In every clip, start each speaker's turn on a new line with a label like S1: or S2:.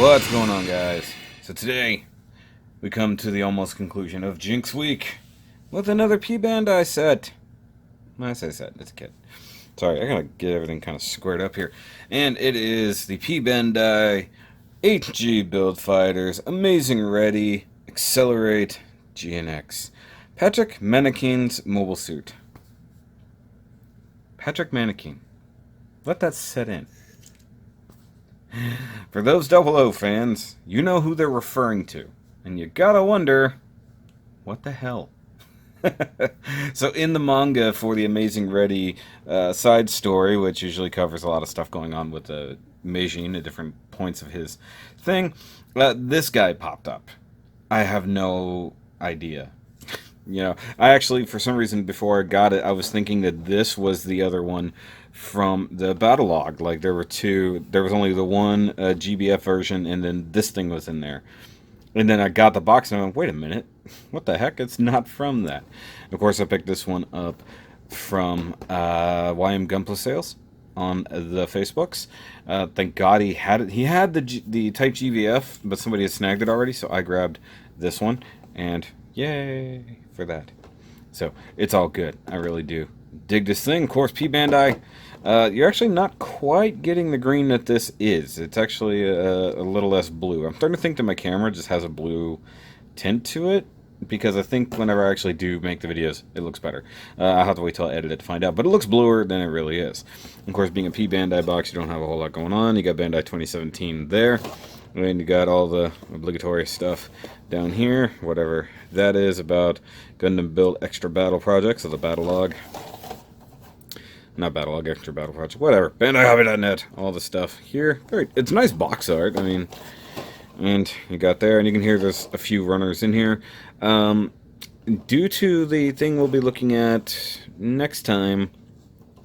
S1: What's going on, guys? So today, we come to the almost conclusion of Jinx Week with another P-Bandai set. When I say set, it's a kit. Sorry, I gotta get everything kind of squared up here. And it is the P-Bandai HG Build Fighters Amazing Ready Accelerate GNX. Patrick Mannequin's mobile suit. Patrick Mannequin. Let that set in. For those 00 fans, you know who they're referring to. And you gotta wonder, what the hell? So in the manga for the Amazing Ready side story, which usually covers a lot of stuff going on with Meijin at different points of his thing, this guy popped up. I have no idea. You know, I actually, for some reason, before I got it, I was thinking that this was the other one from the battle log. Like, there were two, there was only the one GBF version, and then this thing was in there. And then I got the box, and I went, wait a minute, what the heck? It's not from that. Of course, I picked this one up from YM Gunpla Sales on the Facebooks. Thank God he had it. He had the Type GVF, but somebody had snagged it already, so I grabbed this one, and yay for that. So it's all good. I really do dig this thing. Of course, P-Bandai, you're actually not quite getting the green that this is. It's actually a little less blue. I'm starting to think that my camera just has a blue tint to it, because I think whenever I actually do make the videos, it looks better. I'll have to wait till I edit it to find out, but it looks bluer than it really is. Of course, being a P-Bandai box, you don't have a whole lot going on. You got Bandai 2017 there, and you got all the obligatory stuff down here, whatever that is about Gundam Build Extra Battle Projects, so the battle log. Not battle log, extra battle project, whatever. BandaiHobby.net, all the stuff here. It's nice box art, I mean, and you got there, and you can hear there's a few runners in here. Due to the thing we'll be looking at next time,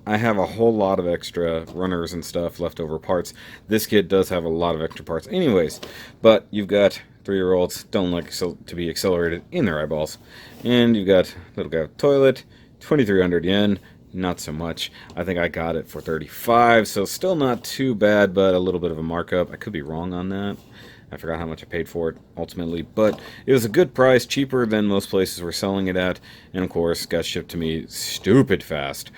S1: I have a whole lot of extra runners and stuff, leftover parts. This kit does have a lot of extra parts anyways, but you've got 3-year-olds don't like to be accelerated in their eyeballs. And you've got little guy with toilet, 2,300 yen, not so much. I think I got it for 35, so still not too bad, but a little bit of a markup. I could be wrong on that. I forgot how much I paid for it ultimately, but it was a good price, cheaper than most places were selling it at, and of course got shipped to me stupid fast.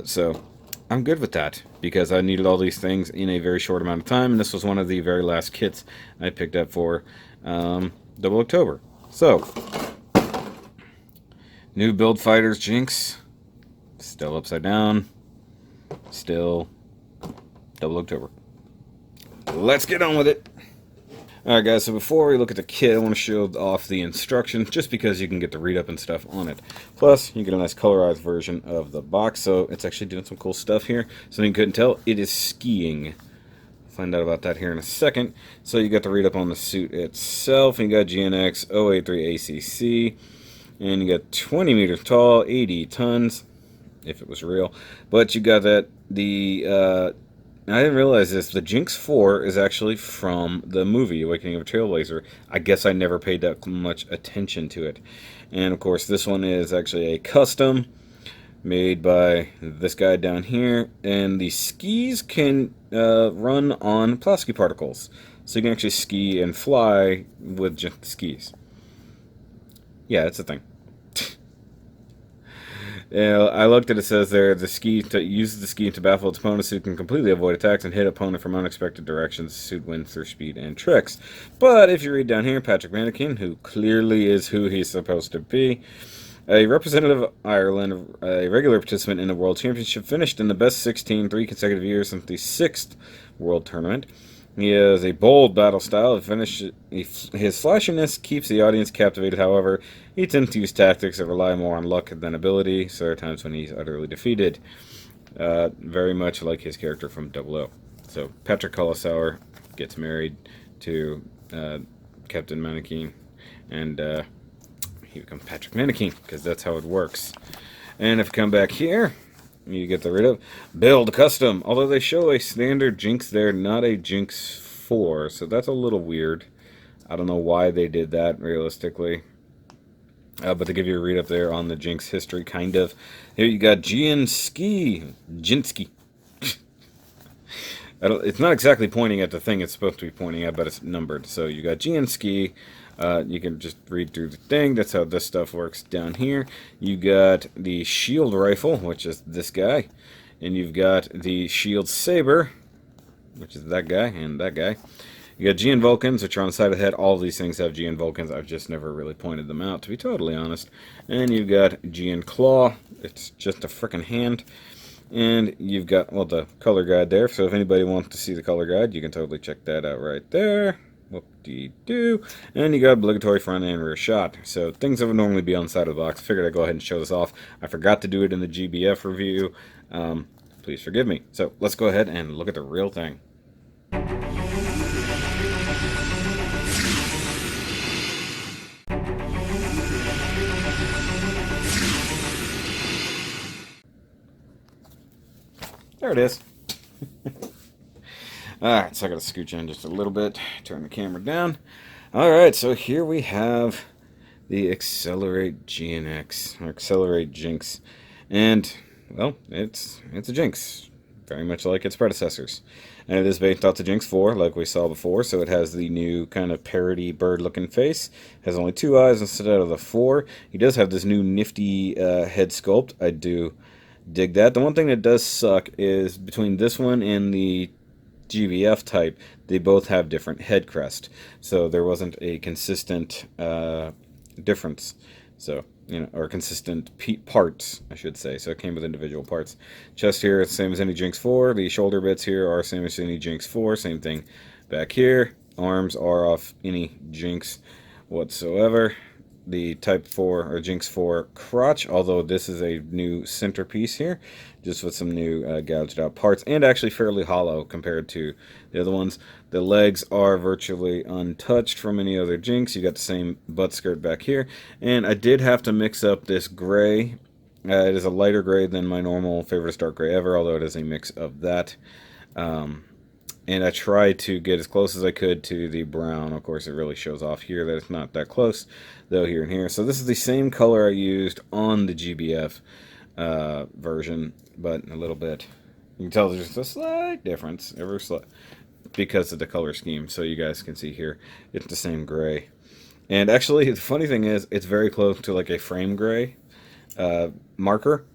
S1: So I'm good with that, because I needed all these things in a very short amount of time, and this was one of the very last kits I picked up for 00CTOBER. So, new Build Fighters Jinx, still upside down, still 00CTOBER. Let's get on with it. Alright guys, so before we look at the kit, I want to show off the instructions, just because you can get the read-up and stuff on it. Plus, you get a nice colorized version of the box, so it's actually doing some cool stuff here. Something you couldn't tell, it is skiing. Find out about that here in a second. So you got the read-up on the suit itself, and you got GNX 083 ACC, and you got 20 meters tall, 80 tons, if it was real. But you got that, I didn't realize this, the Jinx IV is actually from the movie, Awakening of a Trailblazer. I guess I never paid that much attention to it. And of course, this one is actually a custom, made by this guy down here. And the skis can run on plastic particles. So you can actually ski and fly with just the skis. Yeah, it's a thing. I looked at it, says there, the ski uses the ski to baffle its opponent. Suit can completely avoid attacks and hit opponent from unexpected directions. Suit wins through speed and tricks. But if you read down here, Patrick Mannequin, who clearly is who he's supposed to be, a representative of Ireland, a regular participant in the World Championship, finished in the best 16 3 consecutive years since the 6th World Tournament. He has a bold battle style. His flashiness keeps the audience captivated. However, he tends to use tactics that rely more on luck than ability, so there are times when he's utterly defeated. Very much like his character from 00. So Patrick Colosauer gets married to Captain Mannequin, and he becomes Patrick Mannequin, because that's how it works. And if you come back here, you get the rid of Build Custom. Although they show a standard Jinx there, not a Jinx IV, so that's a little weird. I don't know why they did that, realistically. But they give you a read up there on the Jinx history, kind of. Here you got Jinsky. It's not exactly pointing at the thing it's supposed to be pointing at, but it's numbered. So you got G and Ski. You can just read through the thing. That's how this stuff works down here. You got the Shield Rifle, which is this guy. And you've got the Shield Saber, which is that guy and that guy. You got GN Vulcans, which are on the side of the head. All of these things have GN Vulcans. I've just never really pointed them out, to be totally honest. And you've got GN Claw. It's just a frickin' hand. And you've got, well, the color guide there. So if anybody wants to see the color guide, you can totally check that out right there. Whoop-dee-doo. And you got obligatory front and rear shot. So things that would normally be on the side of the box. Figured I'd go ahead and show this off. I forgot to do it in the GBF review. Please forgive me. So let's go ahead and look at the real thing. There it is. Alright, so I gotta scooch in just a little bit, turn the camera down. Alright, so here we have the Accelerate GNX, or Accelerate Jinx. And, well, it's a Jinx, very much like its predecessors. And it is based off the Jinx IV, like we saw before, so it has the new kind of parody bird-looking face. Has only 2 eyes instead of the 4. He does have this new nifty head sculpt. I do dig that. The one thing that does suck is between this one and the GBF type, they both have different head crest. So there wasn't a consistent difference. So, you know, or consistent parts, I should say. So it came with individual parts. Chest here is the same as any Jinx 4. The shoulder bits here are the same as any Jinx 4. Same thing back here. Arms are off any Jinx whatsoever. The Type 4 or Jinx 4 crotch, although this is a new centerpiece here, just with some new gouged out parts, and actually fairly hollow compared to the other ones. The legs are virtually untouched from any other Jinx. You got the same butt skirt back here, and I did have to mix up this gray. It is a lighter gray than my normal favorite dark gray ever, although it is a mix of that. And I tried to get as close as I could to the brown. Of course, it really shows off here that it's not that close, though here and here. So this is the same color I used on the GBF version, but a little bit. You can tell there's a slight difference, ever slight, because of the color scheme. So you guys can see here, it's the same gray. And actually, the funny thing is, it's very close to like a frame gray marker,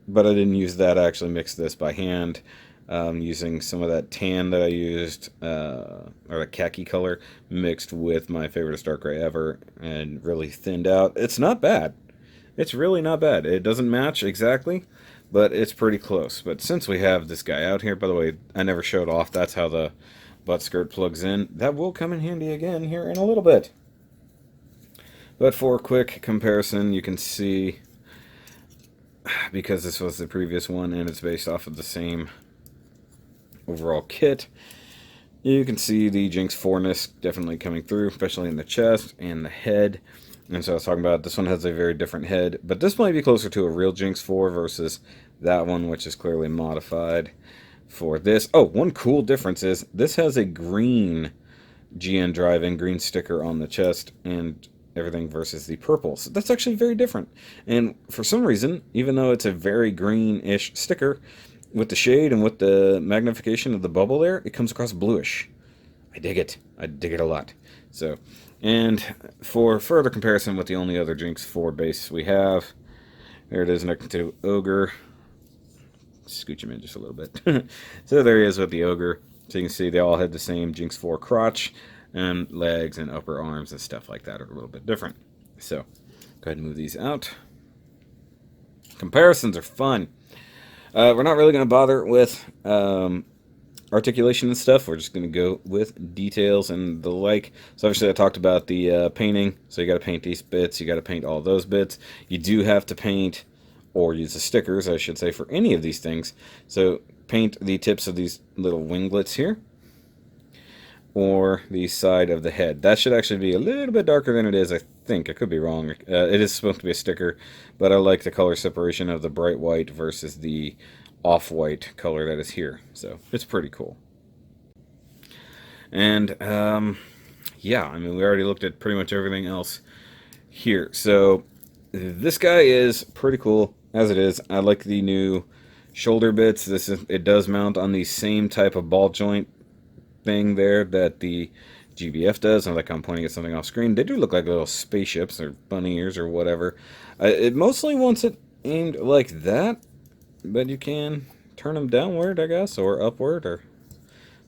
S1: but I didn't use that. I actually mixed this by hand. Using some of that tan that I used, or the khaki color, mixed with my favorite dark gray ever, and really thinned out. It's not bad. It's really not bad. It doesn't match exactly, but it's pretty close. But since we have this guy out here, by the way, I never showed off, that's how the butt skirt plugs in. That will come in handy again here in a little bit. But for a quick comparison, you can see, because this was the previous one, and it's based off of the same overall kit, you can see the Jinx 4-ness definitely coming through, especially in the chest and the head. And so I was talking about, this one has a very different head, but this might be closer to a real Jinx 4 versus that one, which is clearly modified for this. Oh, one cool difference is this has a green GN driving, green sticker on the chest and everything versus the purple. So that's actually very different. And for some reason, even though it's a very green-ish sticker, with the shade and with the magnification of the bubble there, it comes across bluish. I dig it. I dig it a lot. So, and for further comparison with the only other Jinx 4 base we have, there it is next to Ogre. Scooch him in just a little bit. So there he is with the Ogre. So you can see they all had the same Jinx 4 crotch, and legs and upper arms and stuff like that are a little bit different. So, go ahead and move these out. Comparisons are fun. We're not really going to bother with articulation and stuff. We're just going to go with details and the like. So obviously I talked about the painting. So you got to paint these bits. You got to paint all those bits. You do have to paint, or use the stickers, I should say, for any of these things. So paint the tips of these little winglets here, or the side of the head. That should actually be a little bit darker than it is, I think. I could be wrong. It is supposed to be a sticker, but I like the color separation of the bright white versus the off-white color that is here. So it's pretty cool. And yeah, I mean, we already looked at pretty much everything else here. So this guy is pretty cool as it is. I like the new shoulder bits. It does mount on the same type of ball joint thing there that the GBF does. And like I'm pointing at something off screen. They do look like little spaceships or bunny ears or whatever. It mostly wants it aimed like that, but you can turn them downward, I guess, or upward, or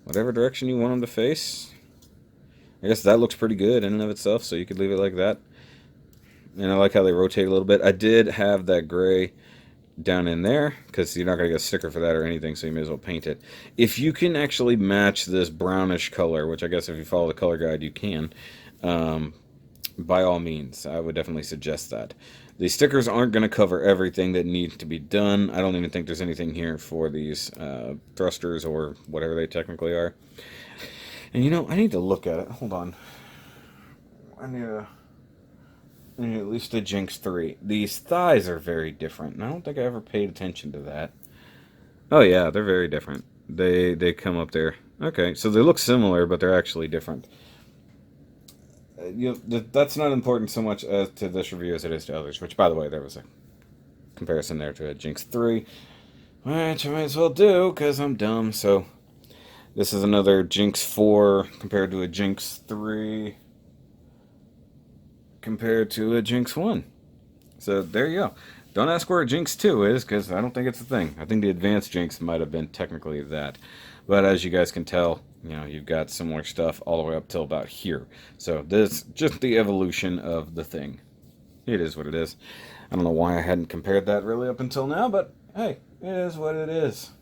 S1: whatever direction you want them to face. I guess that looks pretty good in and of itself, so you could leave it like that. And I like how they rotate a little bit. I did have that gray down in there, because you're not going to get a sticker for that or anything, so you may as well paint it. If you can actually match this brownish color, which I guess if you follow the color guide you can, by all means, I would definitely suggest that. The stickers aren't going to cover everything that needs to be done. I don't even think there's anything here for these thrusters or whatever they technically are. And you know, I need to look at it. Hold on. I need at least a GNX III. These thighs are very different, and I don't think I ever paid attention to that. Oh yeah, they're very different. They come up there. Okay, so they look similar, but they're actually different. That's not important so much to this review as it is to others, which, by the way, there was a comparison there to a GNX III, which I might as well do, because I'm dumb. So this is another GNX IV compared to a GNX III compared to a GNX I. So there you go. Don't ask where a GNX II is, because I don't think it's a thing. I think the advanced GNX might have been technically that. But as you guys can tell, you know, you've got similar stuff all the way up till about here. So this is just the evolution of the thing. It is what it is. I don't know why I hadn't compared that really up until now, but hey, it is what it is.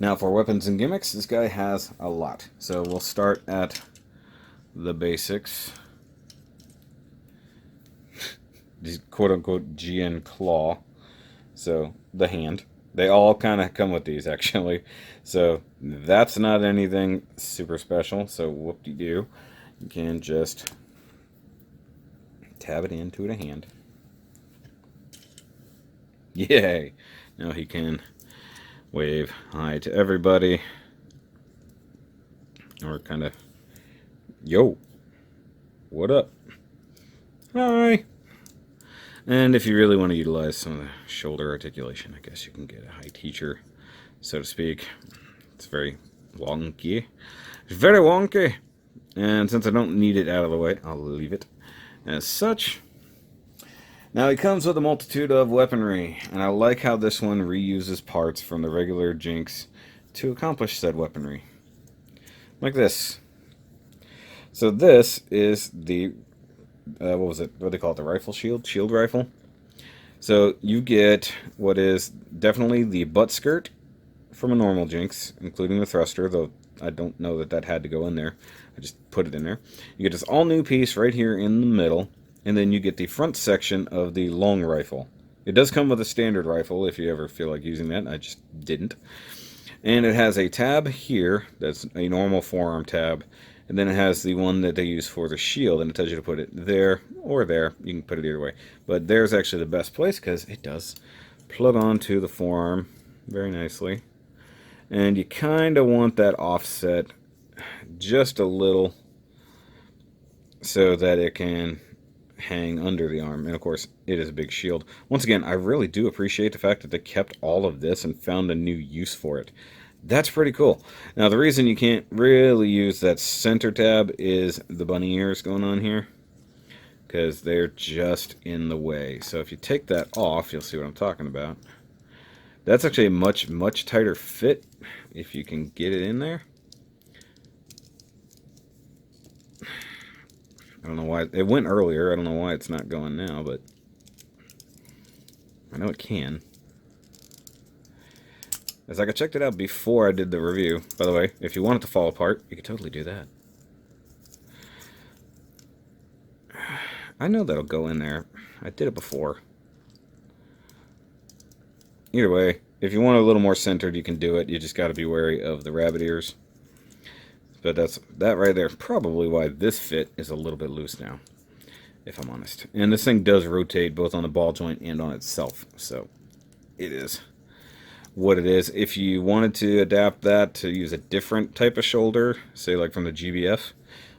S1: Now for weapons and gimmicks, this guy has a lot. So we'll start at the basics. These quote-unquote GN claw. So the hand. They all kind of come with these, actually. So that's not anything super special. So whoop-de-doo. You can just tab it into the hand. Yay! Now he can wave hi to everybody. Or kind of, yo, what up? Hi! And if you really want to utilize some of the shoulder articulation, I guess you can get a high teacher, so to speak. It's very wonky. It's very wonky. And since I don't need it out of the way, I'll leave it as such. Now it comes with a multitude of weaponry, and I like how this one reuses parts from the regular GNX to accomplish said weaponry. Like this. So this is the what was it? What do they call it? The rifle shield? Shield rifle. So you get what is definitely the butt skirt from a normal GNX, including the thruster, though I don't know that that had to go in there. I just put it in there. You get this all new piece right here in the middle, and then you get the front section of the long rifle. It does come with a standard rifle if you ever feel like using that. I just didn't. And it has a tab here that's a normal forearm tab. And then it has the one that they use for the shield, and it tells you to put it there or there. You can put it either way. But there's actually the best place because it does plug onto the forearm very nicely. And you kind of want that offset just a little so that it can hang under the arm. And of course, it is a big shield. Once again, I really do appreciate the fact that they kept all of this and found a new use for it. That's pretty cool. Now, the reason you can't really use that center tab is the bunny ears going on here, because they're just in the way. So if you take that off, you'll see what I'm talking about. That's actually a much, much tighter fit if you can get it in there. I don't know why. It went earlier. I don't know why it's not going now, but I know it can. As I checked it out before I did the review. By the way, if you want it to fall apart, you could totally do that. I know that'll go in there. I did it before. Either way, if you want it a little more centered, you can do it. You just got to be wary of the rabbit ears. But that right there, probably why this fit is a little bit loose now, if I'm honest. And this thing does rotate both on the ball joint and on itself, so it is what it is. If you wanted to adapt that to use a different type of shoulder, say like from the GBF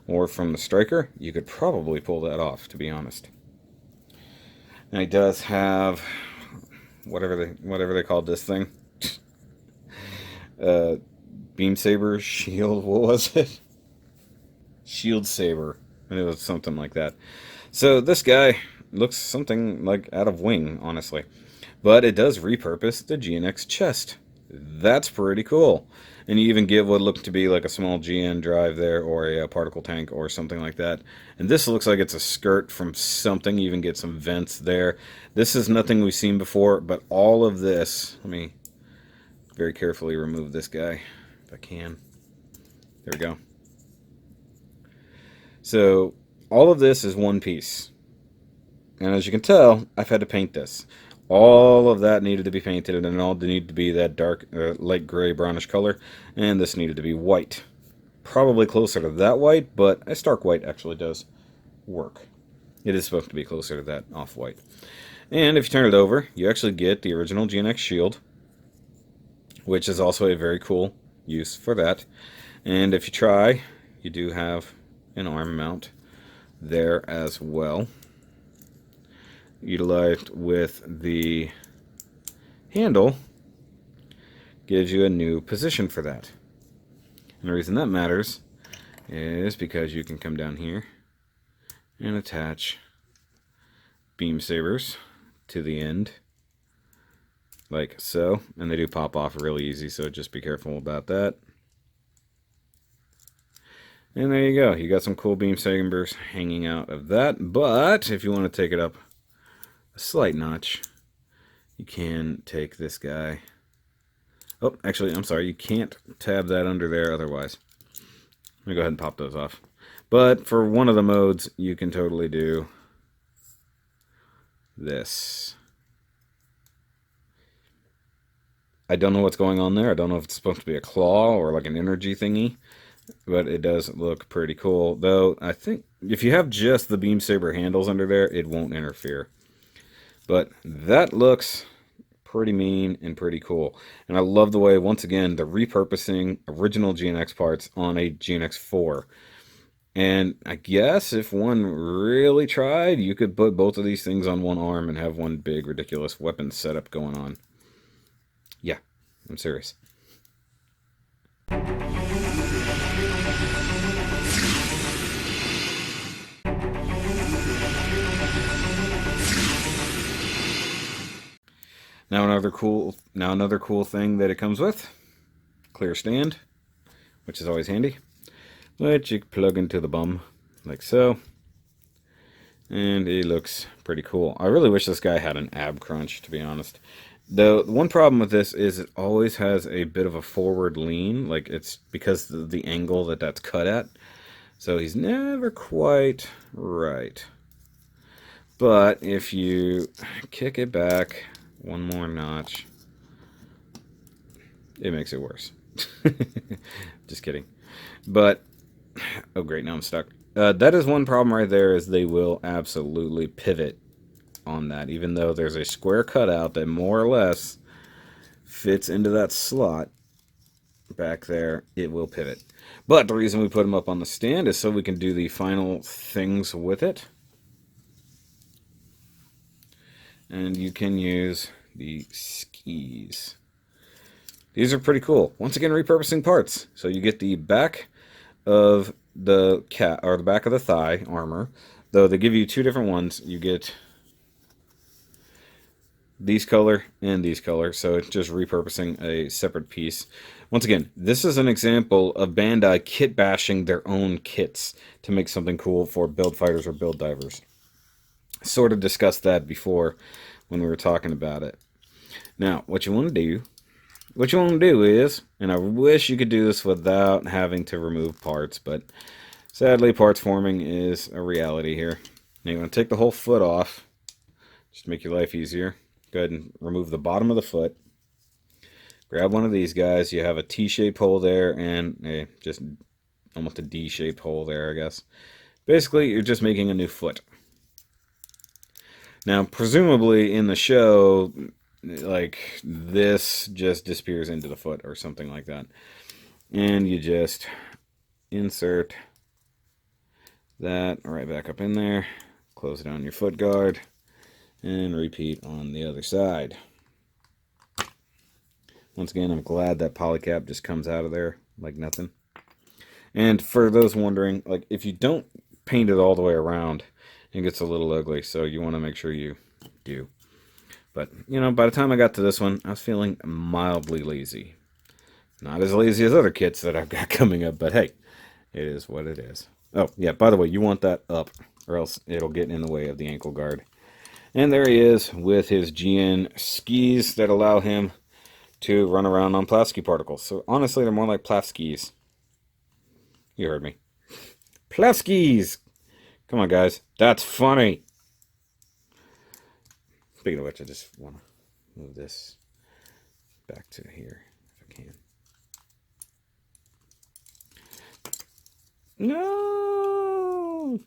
S1: or from the Striker, you could probably pull that off, to be honest. And he does have whatever they called this thing. Beam Saber Shield, what was it? Shield Saber. And it was something like that. So this guy looks something like out of Wing, honestly. But it does repurpose the GNX chest. That's pretty cool. And you even get what looked to be like a small GN drive there, or a particle tank, or something like that. And this looks like it's a skirt from something. You even get some vents there. This is nothing we've seen before, but all of this... Let me very carefully remove this guy, if I can. There we go. So, all of this is one piece. And as you can tell, I've had to paint this. All of that needed to be painted, and it all needed to be that dark, light gray, brownish color, and this needed to be white. Probably closer to that white, but a stark white actually does work. It is supposed to be closer to that off-white. And if you turn it over, you actually get the original GNX shield, which is also a very cool use for that. And if you try, you do have an arm mount there as well, utilized with the handle, gives you a new position for that. And the reason that matters is because you can come down here and attach beam sabers to the end like so, and they do pop off really easy, so just be careful about that. And there you go, you got some cool beam sabers hanging out of that. But if you want to take it up a slight notch, you can take this guy. Oh, actually, I'm sorry, you can't tab that under there otherwise. Let me go ahead and pop those off. But for one of the modes, you can totally do this. I don't know what's going on there. I don't know if it's supposed to be a claw or like an energy thingy, but it does look pretty cool. Though, I think if you have just the beam saber handles under there, it won't interfere. But that looks pretty mean and pretty cool. And I love the way, once again, they're repurposing original GNX parts on a GNX IV. And I guess if one really tried, you could put both of these things on one arm and have one big, ridiculous weapon setup going on. Yeah, I'm serious. Now another cool thing that it comes with, clear stand, which is always handy, which you plug into the bum like so, and it looks pretty cool. I really wish this guy had an ab crunch, to be honest. The one problem with this is it always has a bit of a forward lean, like it's because of the angle that that's cut at, so he's never quite right. But if you kick it back one more notch, it makes it worse. Just kidding. But, oh great, now I'm stuck. That is one problem right there, is they will absolutely pivot on that. Even though there's a square cutout that more or less fits into that slot back there, it will pivot. But the reason we put them up on the stand is so we can do the final things with it. And you can use the skis. These are pretty cool. Once again, repurposing parts. So you get the back of the cat, or the back of the thigh armor. Though they give you two different ones. You get these color and these color. So it's just repurposing a separate piece. Once again, this is an example of Bandai kit bashing their own kits to make something cool for build fighters or build divers. Sort of discussed that before when we were talking about it. Now, what you want to do is, and I wish you could do this without having to remove parts, but sadly parts forming is a reality here. Now you want to take the whole foot off, just to make your life easier. Go ahead and remove the bottom of the foot. Grab one of these guys. You have a T-shaped hole there and just almost a D-shaped hole there, I guess. Basically, you're just making a new foot. Now, presumably in the show, like this just disappears into the foot or something like that. And you just insert that right back up in there, close it on your foot guard, and repeat on the other side. Once again, I'm glad that polycap just comes out of there like nothing. And for those wondering, like if you don't paint it all the way around, it gets a little ugly, so you want to make sure you do. But, you know, by the time I got to this one, I was feeling mildly lazy. Not as lazy as other kits that I've got coming up, but hey, it is what it is. Oh, yeah, by the way, you want that up, or else it'll get in the way of the ankle guard. And there he is with his GN skis that allow him to run around on plastic particles. So honestly, they're more like plaskis. You heard me. Plaskis! Come on, guys. That's funny. Speaking of which, I just want to move this back to here if I can. No!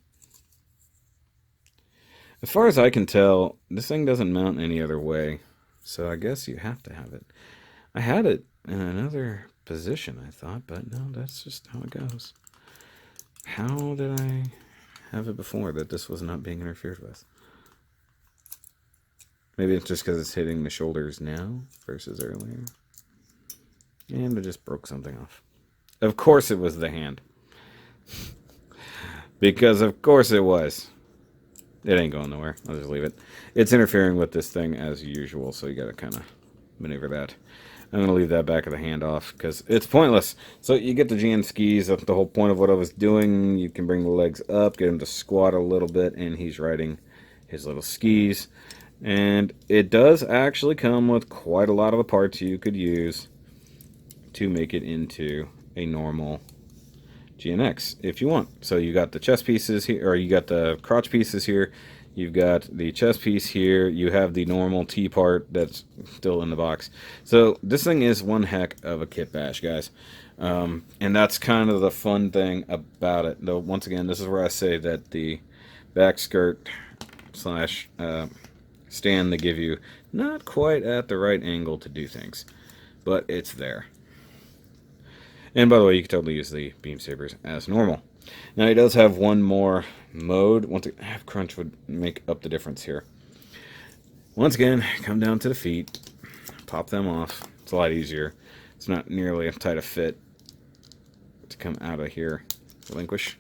S1: As far as I can tell, this thing doesn't mount any other way. So I guess you have to have it. I had it in another position, I thought, but no, that's just how it goes. How did I have it before that this was not being interfered with? Maybe it's just because it's hitting the shoulders now versus earlier. And I just broke something off. Of course it was the hand. Because of course it was. It ain't going nowhere. I'll just leave it. It's interfering with this thing as usual, so you gotta kind of maneuver that. I'm going to leave that back of the hand off because it's pointless. So you get the GN skis. That's the whole point of what I was doing. You can bring the legs up, get him to squat a little bit, and he's riding his little skis. And it does actually come with quite a lot of the parts you could use to make it into a normal GNX if you want. So you got the chest pieces here, or you got the crotch pieces here. You've got the chest piece here. You have the normal T part that's still in the box. So this thing is one heck of a kit bash, guys. And that's kind of the fun thing about it. Though, once again, this is where I say that the back skirt slash stand they give you, not quite at the right angle to do things. But it's there. And by the way, you can totally use the beam sabers as normal. Now he does have one more mode. Once again, half crunch would make up the difference here. Once again, come down to the feet, pop them off. It's a lot easier. It's not nearly as tight a fit to come out of here. Relinquish.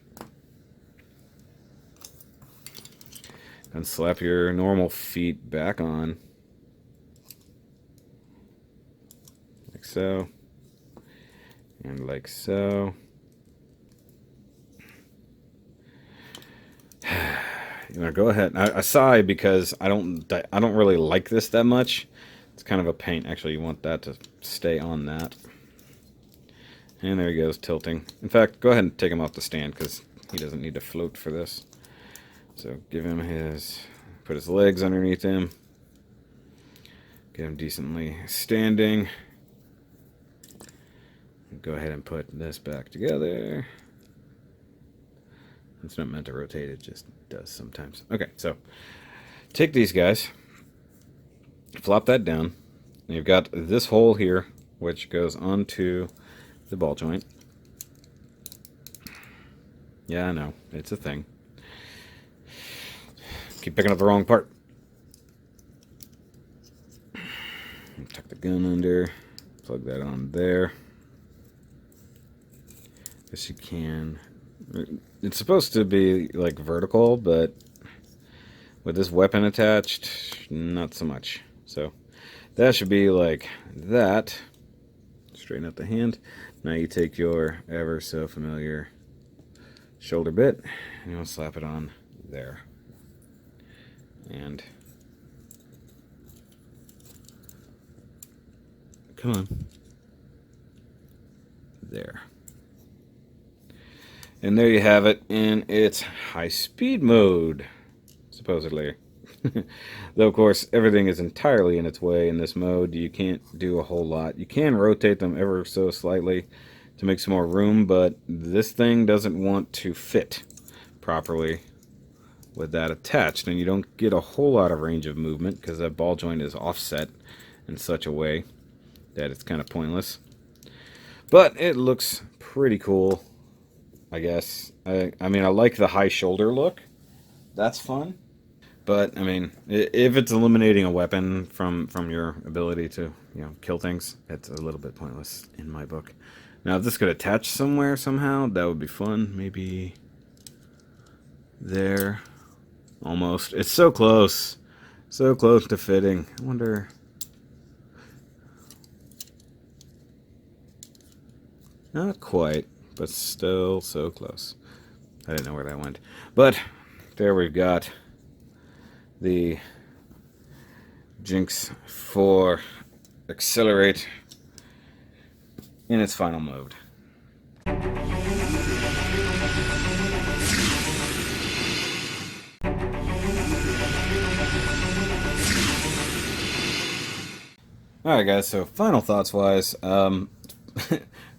S1: And slap your normal feet back on. Like so. And like so. You know, go ahead. I sigh because I don't really like this that much. It's kind of a pain. Actually, you want that to stay on that. And there he goes, tilting. In fact, go ahead and take him off the stand because he doesn't need to float for this. So give him his, put his legs underneath him. Get him decently standing. Go ahead and put this back together. It's not meant to rotate, it just does sometimes. Okay, so take these guys, flop that down. You've got this hole here, which goes onto the ball joint. Yeah, I know, it's a thing. Keep picking up the wrong part. Tuck the gun under, plug that on there. Guess you can. It's supposed to be like vertical, but with this weapon attached, not so much. So that should be like that. Straighten out the hand. Now you take your ever so familiar shoulder bit and you'll slap it on there. And come on. There. And there you have it in its high-speed mode, supposedly. Though, of course, everything is entirely in its way in this mode. You can't do a whole lot. You can rotate them ever so slightly to make some more room, but this thing doesn't want to fit properly with that attached. And you don't get a whole lot of range of movement because that ball joint is offset in such a way that it's kind of pointless. But it looks pretty cool, I guess. I mean, I like the high shoulder look. That's fun. But, I mean, if it's eliminating a weapon from your ability to, kill things, it's a little bit pointless in my book. Now, if this could attach somewhere somehow, that would be fun. Maybe there. Almost. It's so close. So close to fitting. I wonder... Not quite, but still so close. I didn't know where that went. But there we've got the GNX IV Accelerate in its final mode. Alright guys, so final thoughts wise,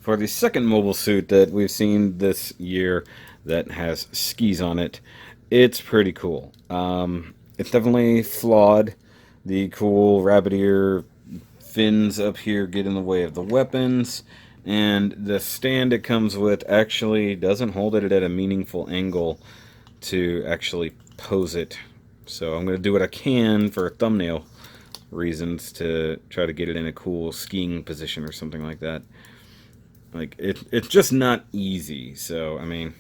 S1: for the second mobile suit that we've seen this year that has skis on it, it's pretty cool. It's definitely flawed. The cool rabbit ear fins up here get in the way of the weapons, and the stand it comes with actually doesn't hold it at a meaningful angle to actually pose it. So I'm going to do what I can for thumbnail reasons to try to get it in a cool skiing position or something like that. Like, it's just not easy, so, I mean,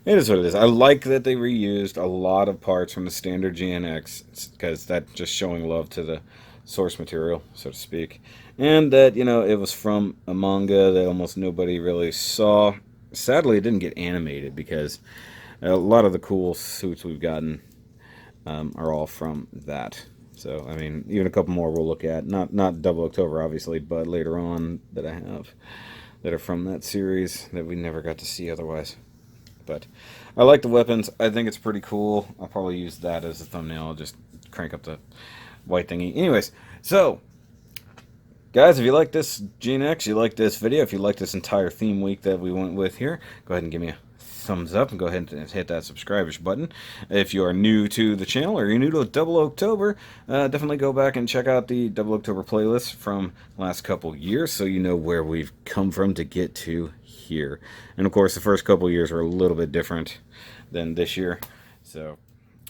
S1: it is what it is. I like that they reused a lot of parts from the standard GNX, because that's just showing love to the source material, so to speak. And that, it was from a manga that almost nobody really saw. Sadly, it didn't get animated, because a lot of the cool suits we've gotten are all from that. So, I mean, even a couple more we'll look at. Not 00CTOBER, obviously, but later on that I have that are from that series that we never got to see otherwise. But I like the weapons. I think it's pretty cool. I'll probably use that as a thumbnail. I'll just crank up the white thingy. Anyways, so, guys, if you like this GNX, you like this video, if you like this entire theme week that we went with here, go ahead and give me a thumbs up and go ahead and hit that subscribe button. If you are new to the channel or you're new to 00CTOBER, definitely go back and check out the 00CTOBER playlist from last couple years so you know where we've come from to get to here. And of course the first couple years were a little bit different than this year, so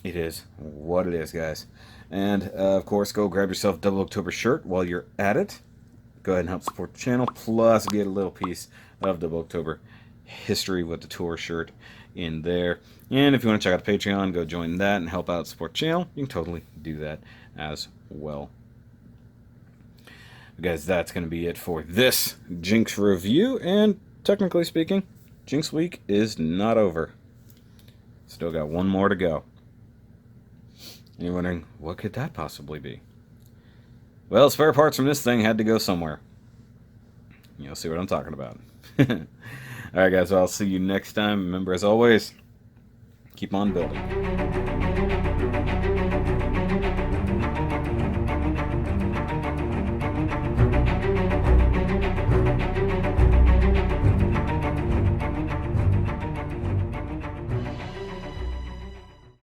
S1: it is what it is, guys. And of course, go grab yourself a 00CTOBER shirt while you're at it. Go ahead and help support the channel, plus get a little piece of 00CTOBER history with the tour shirt in there. And if you want to check out the Patreon, go join that and help out support the channel. You can totally do that as well. Guys, that's going to be it for this GNX review, and technically speaking, GNX week is not over. Still got one more to go. And you're wondering, what could that possibly be? Well, spare parts from this thing had to go somewhere. You'll see what I'm talking about. Alright guys, well, I'll see you next time. Remember, as always, keep on building.